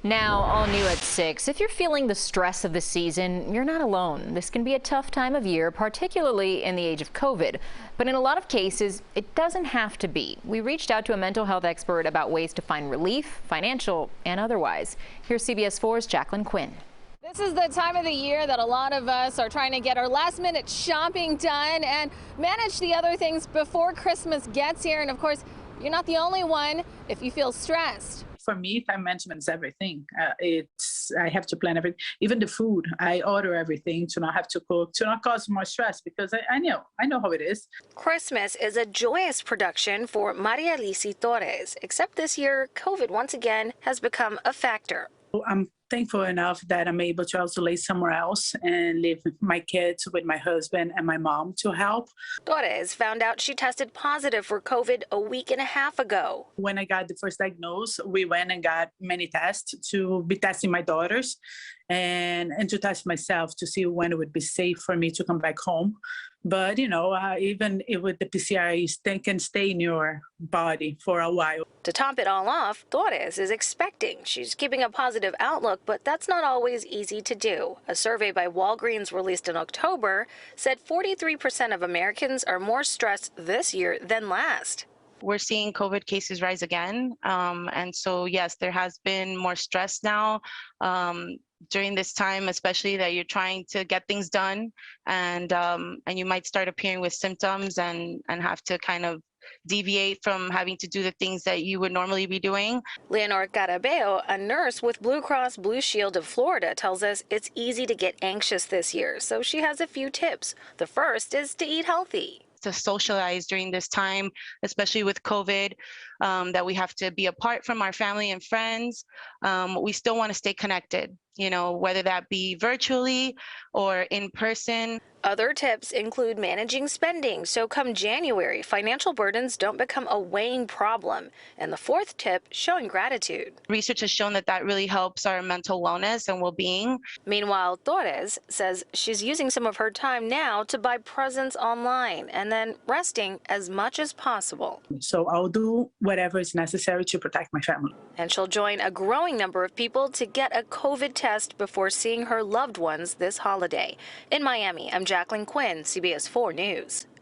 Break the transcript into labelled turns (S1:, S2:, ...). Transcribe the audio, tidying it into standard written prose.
S1: Now, all new at 6. If you're feeling the stress of the season, you're not alone. This can be a tough time of year, particularly in the age of COVID. But in a lot of cases, it doesn't have to be. We reached out to a mental health expert about ways to find relief, financial and otherwise. Here's CBS 4's Jacqueline Quynh.
S2: This is the time of the year that a lot of us are trying to get our last-minute shopping done and manage the other things before Christmas gets here. And of course, you're not the only one if you feel stressed.
S3: For me, time management is everything. I have to plan everything, even the food. I order everything to not have to cook, to not cause more stress, because I know how it is.
S2: Christmas is a joyous production for Maria Lisi Torres, except this year, COVID once again has become a factor.
S3: I'm thankful enough that I'm able to also live somewhere else and live with my kids, with my husband and my mom to help.
S2: Torres found out she tested positive for COVID a week and a half ago.
S3: When I got the first diagnosis, we went and got many tests to be testing my daughters and to test myself to see when it would be safe for me to come back home. But, even with the PCR, they can stay in your body for a while.
S2: To top it all off, Torres is expecting. She's keeping a positive outlook, but that's not always easy to do. A survey by Walgreens released in October said 43% of Americans are more stressed this year than last.
S4: We're seeing COVID cases rise again. And so, yes, there has been more stress now during this time, especially that you're trying to get things done and you might start appearing with symptoms and have to kind of deviate from having to do the things that you would normally be doing.
S2: Leonor Carabeo, a nurse with Blue Cross Blue Shield of Florida, tells us it's easy to get anxious this year, so she has a few tips. The first is to eat healthy.
S4: To socialize during this time, especially with COVID, that we have to be apart from our family and friends. We still want to stay connected, whether that be virtually or in person.
S2: Other tips include managing spending, so come January, financial burdens don't become a weighing problem. And the fourth tip, showing gratitude.
S4: Research has shown that that really helps our mental wellness and well-being.
S2: Meanwhile, Torres says she's using some of her time now to buy presents online and then resting as much as possible.
S3: So I'll do whatever is necessary to protect my family.
S2: And she'll join a growing number of people to get a COVID test before seeing her loved ones this holiday. In Miami, I'm Jacqueline Quynh, CBS 4 News.